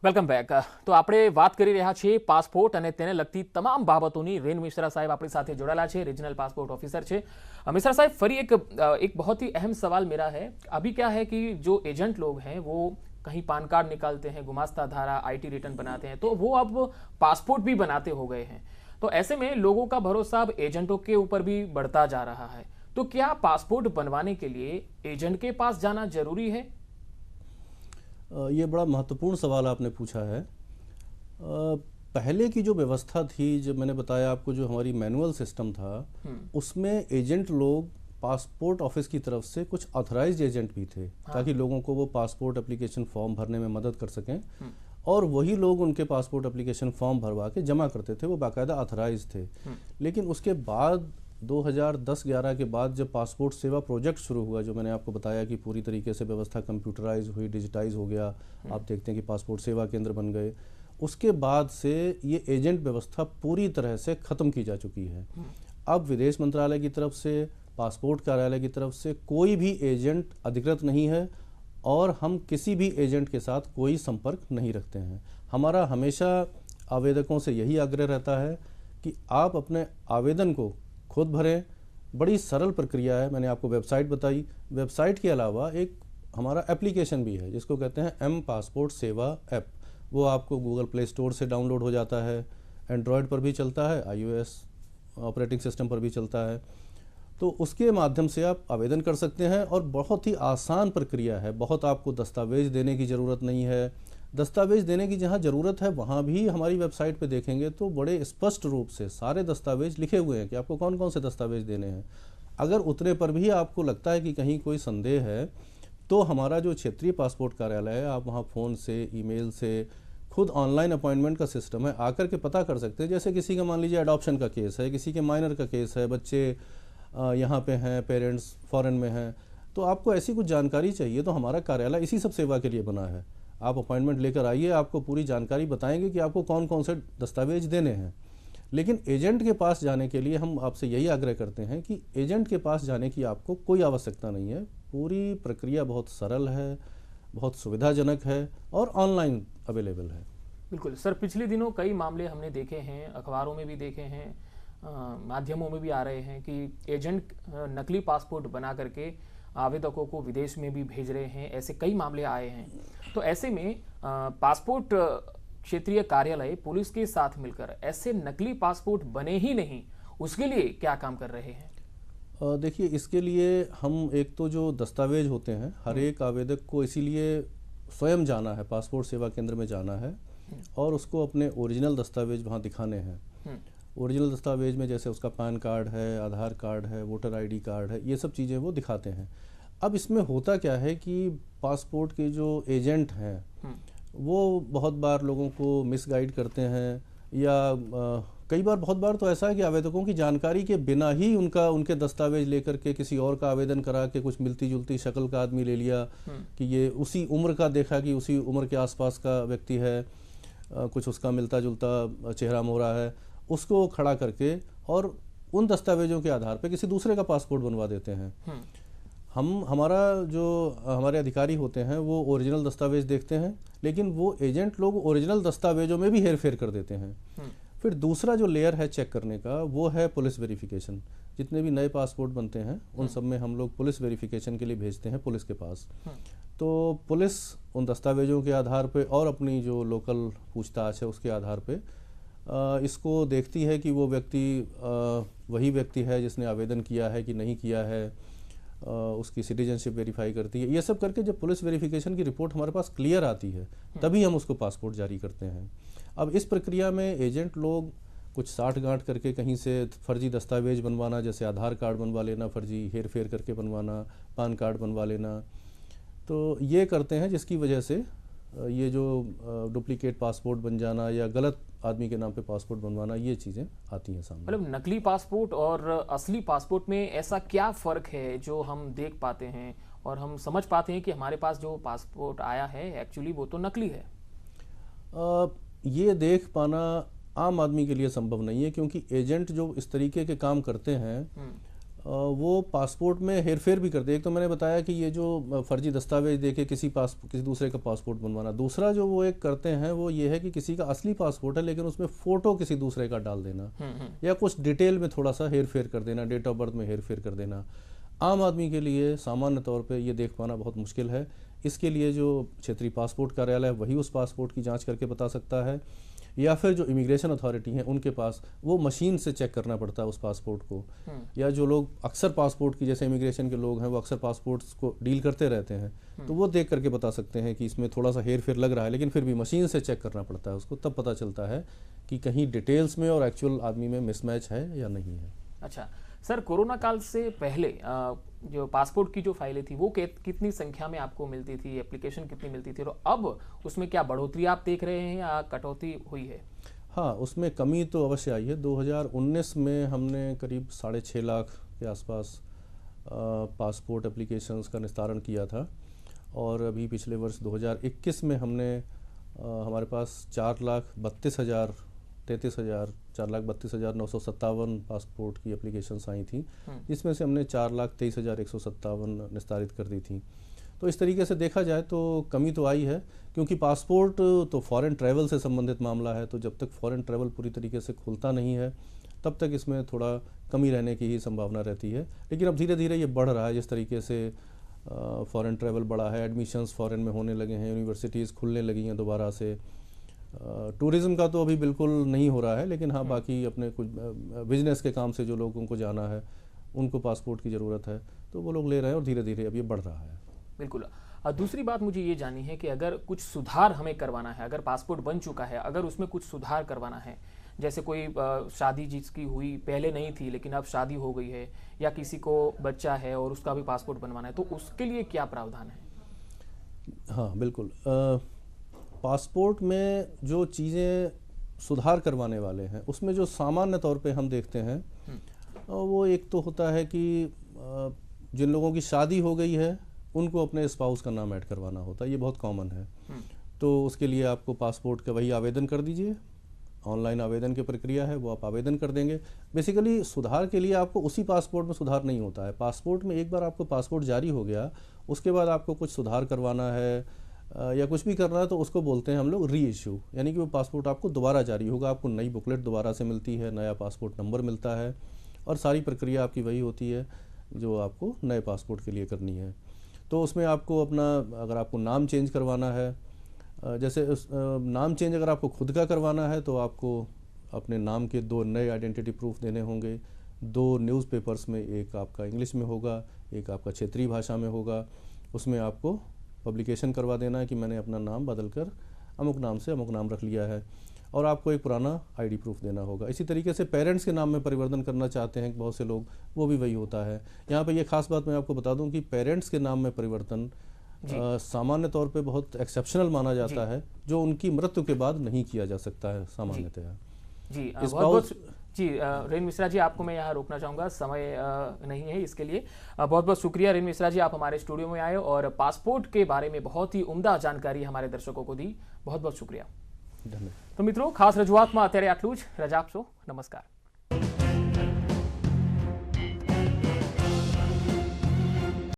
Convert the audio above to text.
Welcome back. તો આપણે વાત કરી રહ્યા છીએ પાસપોર્ટ અને તેને લગતી તમામ બાબતોની. રેન મિશ્રા સાહેબ આપણી સાથે જોડાયેલા છે, रीजनल पासपोर्ट ऑफिसर છે. मिश्रा साहब, फरी एक बहुत ही अहम सवाल मेरा है. अभी क्या है कि जो एजेंट लोग हैं वो कहीं पान कार्ड निकालते हैं, गुमास्ता धारा, आईटी रिटर्न बनाते हैं, तो वो अब पासपोर्ट भी बनाते हो गए हैं. तो ऐसे में लोगों का भरोसा अब एजेंटों के ऊपर भी बढ़ता जा रहा है. तो क्या पासपोर्ट बनवाने के लिए एजेंट के पास जाना जरूरी है? ये बड़ा महत्वपूर्ण सवाल आपने पूछा है। पहले की जो व्यवस्था थी, जब मैंने बताया आपको, जो हमारी मैनुअल सिस्टम था, उसमें एजेंट लोग पासपोर्ट ऑफिस की तरफ से कुछ ऑथराइज्ड एजेंट भी थे, ताकि लोगों को वो पासपोर्ट एप्लीकेशन फॉर्म भरने में मदद कर सकें, और वही लोग उनके पासपोर्ट एप्लीकेशन फॉर्म भरवा के जमा करते थे, वो बाकायदा ऑथराइज थे। लेकिन उसके बाद 2010-11 के बाद जब पासपोर्ट सेवा प्रोजेक्ट शुरू हुआ, जो मैंने आपको बताया कि पूरी तरीके से व्यवस्था कंप्यूटराइज हुई, डिजिटाइज हो गया, आप देखते हैं कि पासपोर्ट सेवा केंद्र बन गए, उसके बाद से ये एजेंट व्यवस्था पूरी तरह से ख़त्म की जा चुकी है। अब विदेश मंत्रालय की तरफ से, पासपोर्ट कार्यालय की तरफ से कोई भी एजेंट अधिकृत नहीं है, और हम किसी भी एजेंट के साथ कोई संपर्क नहीं रखते हैं। हमारा हमेशा आवेदकों से यही आग्रह रहता है कि आप अपने आवेदन को खुद भरें। बड़ी सरल प्रक्रिया है, मैंने आपको वेबसाइट बताई। वेबसाइट के अलावा एक हमारा एप्लीकेशन भी है, जिसको कहते हैं एम पासपोर्ट सेवा ऐप। वो आपको गूगल प्ले स्टोर से डाउनलोड हो जाता है, एंड्रॉयड पर भी चलता है, iOS ऑपरेटिंग सिस्टम पर भी चलता है। तो उसके माध्यम से आप आवेदन कर सकते हैं, और बहुत ही आसान प्रक्रिया है। बहुत आपको दस्तावेज देने की ज़रूरत नहीं है। दस्तावेज देने की जहाँ ज़रूरत है, वहाँ भी हमारी वेबसाइट पे देखेंगे तो बड़े स्पष्ट रूप से सारे दस्तावेज लिखे हुए हैं कि आपको कौन कौन से दस्तावेज देने हैं। अगर उतने पर भी आपको लगता है कि कहीं कोई संदेह है, तो हमारा जो क्षेत्रीय पासपोर्ट कार्यालय है, आप वहाँ फ़ोन से, ईमेल से, खुद ऑनलाइन अपॉइंटमेंट का सिस्टम है, आकर के पता कर सकते हैं। जैसे किसी का मान लीजिए एडॉप्शन का केस है, किसी के माइनर का केस है, बच्चे यहाँ पे हैं, पेरेंट्स फॉरेन में हैं, तो आपको ऐसी कुछ जानकारी चाहिए, तो हमारा कार्यालय इसी सब सेवा के लिए बना है। आप अपॉइंटमेंट लेकर आइए, आपको पूरी जानकारी बताएंगे कि आपको कौन कौन से दस्तावेज देने हैं। लेकिन एजेंट के पास जाने के लिए हम आपसे यही आग्रह करते हैं कि एजेंट के पास जाने की आपको कोई आवश्यकता नहीं है। पूरी प्रक्रिया बहुत सरल है, बहुत सुविधाजनक है, और ऑनलाइन अवेलेबल है। बिल्कुल सर, पिछले दिनों कई मामले हमने देखे हैं, अखबारों में भी देखे हैं, माध्यमों में भी आ रहे हैं कि एजेंट नकली पासपोर्ट बना करके आवेदकों को विदेश में भी भेज रहे हैं। ऐसे कई मामले आए हैं। तो ऐसे में पासपोर्ट क्षेत्रीय कार्यालय पुलिस के साथ मिलकर ऐसे नकली पासपोर्ट बने ही नहीं, उसके लिए क्या काम कर रहे हैं? देखिए, इसके लिए हम एक तो जो दस्तावेज होते हैं, हर एक आवेदक को इसीलिए स्वयं जाना है, पासपोर्ट सेवा केंद्र में जाना है, और उसको अपने ओरिजिनल दस्तावेज वहाँ दिखाने हैं। ओरिजिनल दस्तावेज में जैसे उसका पैन कार्ड है, आधार कार्ड है, वोटर आईडी कार्ड है, ये सब चीज़ें वो दिखाते हैं। अब इसमें होता क्या है कि पासपोर्ट के जो एजेंट हैं, वो बहुत बार लोगों को मिसगाइड करते हैं, या कई बार, बहुत बार तो ऐसा है कि आवेदकों की जानकारी के बिना ही उनके दस्तावेज लेकर के किसी और का आवेदन करा के कुछ मिलती जुलती शक्ल का आदमी ले लिया, कि ये उसी उम्र का, देखा कि उसी उम्र के आसपास का व्यक्ति है, कुछ उसका मिलता जुलता चेहरा मोहरा है, उसको खड़ा करके और उन दस्तावेजों के आधार पर किसी दूसरे का पासपोर्ट बनवा देते हैं। हमारा जो हमारे अधिकारी होते हैं, वो ओरिजिनल दस्तावेज देखते हैं, लेकिन वो एजेंट लोग ओरिजिनल दस्तावेजों में भी हेर फेर कर देते हैं। फिर दूसरा जो लेयर है चेक करने का, वो है पुलिस वेरिफिकेशन। जितने भी नए पासपोर्ट बनते हैं, उन सब में हम लोग पुलिस वेरिफिकेशन के लिए भेजते हैं पुलिस के पास। तो पुलिस उन दस्तावेजों के आधार पे और अपनी जो लोकल पूछताछ है उसके आधार पे इसको देखती है कि वो व्यक्ति वही व्यक्ति है जिसने आवेदन किया है कि नहीं किया है। उसकी सिटीजनशिप वेरीफाई करती है। ये सब करके जब पुलिस वेरिफिकेशन की रिपोर्ट हमारे पास क्लियर आती है, तभी हम उसको पासपोर्ट जारी करते हैं। अब इस प्रक्रिया में एजेंट लोग कुछ साठ गांठ करके कहीं से फर्जी दस्तावेज बनवाना, जैसे आधार कार्ड बनवा लेना फर्जी, हेर फेर करके बनवाना, पैन कार्ड बनवा लेना, तो ये करते हैं, जिसकी वजह से ये जो डुप्लीकेट पासपोर्ट बन जाना या गलत आदमी के नाम पे पासपोर्ट बनवाना, ये चीज़ें आती हैं सामने। मतलब नकली पासपोर्ट और असली पासपोर्ट में ऐसा क्या फ़र्क है जो हम देख पाते हैं और हम समझ पाते हैं कि हमारे पास जो पासपोर्ट आया है एक्चुअली वो तो नकली है? ये देख पाना आम आदमी के लिए संभव नहीं है, क्योंकि एजेंट जो इस तरीके के काम करते हैं, वो पासपोर्ट में हेरफेर भी करते हैं। एक तो मैंने बताया कि ये जो फर्जी दस्तावेज देके किसी दूसरे का पासपोर्ट बनवाना। दूसरा जो वो एक करते हैं वो ये है कि किसी का असली पासपोर्ट है लेकिन उसमें फ़ोटो किसी दूसरे का डाल देना, या कुछ डिटेल में थोड़ा सा हेरफेर कर देना, डेट ऑफ बर्थ में हेरफेर कर देना। आम आदमी के लिए सामान्य तौर पे ये देख पाना बहुत मुश्किल है। इसके लिए जो क्षेत्रीय पासपोर्ट कार्यालय है वही उस पासपोर्ट की जांच करके बता सकता है, या फिर जो इमिग्रेशन अथॉरिटी हैं उनके पास वो मशीन से चेक करना पड़ता है उस पासपोर्ट को। या जो लोग अक्सर पासपोर्ट की, जैसे इमिग्रेशन के लोग हैं, वो अक्सर पासपोर्ट्स को डील करते रहते हैं, तो वो देख करके बता सकते हैं कि इसमें थोड़ा सा हेर फेर लग रहा है, लेकिन फिर भी मशीन से चेक करना पड़ता है उसको, तब पता चलता है कि कहीं डिटेल्स में और एक्चुअल आदमी में मिसमैच है या नहीं है। अच्छा सर, कोरोना काल से पहले जो पासपोर्ट की जो फाइलें थी वो कितनी संख्या में आपको मिलती थी, एप्लीकेशन कितनी मिलती थी, और अब उसमें क्या बढ़ोतरी आप देख रहे हैं या कटौती हुई है? हाँ, उसमें कमी तो अवश्य आई है। 2019 में हमने करीब 6.5 लाख के आसपास पासपोर्ट एप्लीकेशंस का निस्तारण किया था, और अभी पिछले वर्ष 2021 में हमने हमारे पास 4,32,957 पासपोर्ट की एप्लीकेशंस आई थी, जिसमें से हमने 4,23,157 निस्तारित कर दी थी। तो इस तरीके से देखा जाए तो कमी तो आई है, क्योंकि पासपोर्ट तो फॉरेन ट्रैवल से संबंधित मामला है, तो जब तक फॉरेन ट्रैवल पूरी तरीके से खुलता नहीं है तब तक इसमें थोड़ा कमी रहने की ही संभावना रहती है। लेकिन अब धीरे धीरे ये बढ़ रहा है, जिस तरीके से फॉरेन ट्रैवल बढ़ा है, एडमिशन्स फॉरेन में होने लगे हैं, यूनिवर्सिटीज़ खुलने लगी हैं दोबारा से। टूरिज़्म का तो अभी बिल्कुल नहीं हो रहा है, लेकिन हाँ बाकी अपने कुछ बिजनेस के काम से जो लोगों को जाना है उनको पासपोर्ट की ज़रूरत है, तो वो लोग ले रहे हैं, और धीरे धीरे अब ये बढ़ रहा है। बिल्कुल। दूसरी बात मुझे ये जाननी है कि अगर कुछ सुधार हमें करवाना है, अगर पासपोर्ट बन चुका है, अगर उसमें कुछ सुधार करवाना है, जैसे कोई शादी जिसकी हुई पहले नहीं थी लेकिन अब शादी हो गई है, या किसी को बच्चा है और उसका भी पासपोर्ट बनवाना है, तो उसके लिए क्या प्रावधान है? हाँ बिल्कुल, पासपोर्ट में जो चीज़ें सुधार करवाने वाले हैं उसमें जो सामान्य तौर पे हम देखते हैं वो एक तो होता है कि जिन लोगों की शादी हो गई है उनको अपने स्पाउस का नाम ऐड करवाना होता है, ये बहुत कॉमन है। तो उसके लिए आपको पासपोर्ट का वही आवेदन कर दीजिए, ऑनलाइन आवेदन की प्रक्रिया है, वो आप आवेदन कर देंगे। बेसिकली सुधार के लिए आपको उसी पासपोर्ट में सुधार नहीं होता है। पासपोर्ट में एक बार आपको पासपोर्ट जारी हो गया, उसके बाद आपको कुछ सुधार करवाना है या कुछ भी करना है तो उसको बोलते हैं हम लोग री इशू, यानी कि वो पासपोर्ट आपको दोबारा जारी होगा, आपको नई बुकलेट दोबारा से मिलती है, नया पासपोर्ट नंबर मिलता है, और सारी प्रक्रिया आपकी वही होती है जो आपको नए पासपोर्ट के लिए करनी है। तो उसमें आपको अपना, अगर आपको नाम चेंज करवाना है, जैसे नाम चेंज अगर आपको खुद का करवाना है तो आपको अपने नाम के 2 नए आइडेंटिटी प्रूफ देने होंगे। 2 न्यूज़पेपर्स में, एक आपका इंग्लिश में होगा, एक आपका क्षेत्रीय भाषा में होगा। उसमें आपको पब्लिकेशन करवा देना है कि मैंने अपना नाम बदलकर अमुक नाम से अमुक नाम रख लिया है, और आपको एक पुराना आईडी प्रूफ देना होगा। इसी तरीके से पेरेंट्स के नाम में परिवर्तन करना चाहते हैं बहुत से लोग, वो भी वही होता है। यहाँ पे ये खास बात मैं आपको बता दूं कि पेरेंट्स के नाम में परिवर्तन सामान्य तौर पे बहुत एक्सेप्शनल माना जाता है, जो उनकी मृत्यु के बाद नहीं किया जा सकता है सामान्यतः। जी बहुत जी रेन मिश्रा जी, आपको मैं यहाँ रोकना चाहूँगा, समय नहीं है इसके लिए। बहुत बहुत शुक्रिया रेन मिश्रा जी, आप हमारे स्टूडियो में आए और पासपोर्ट के बारे में बहुत ही उम्दा जानकारी हमारे दर्शकों को दी। बहुत बहुत शुक्रिया। धन्यवाद। तो मित्रों, खास रजूआत में अत्यारे आटલું જ। रजा आपशो, नमस्कार।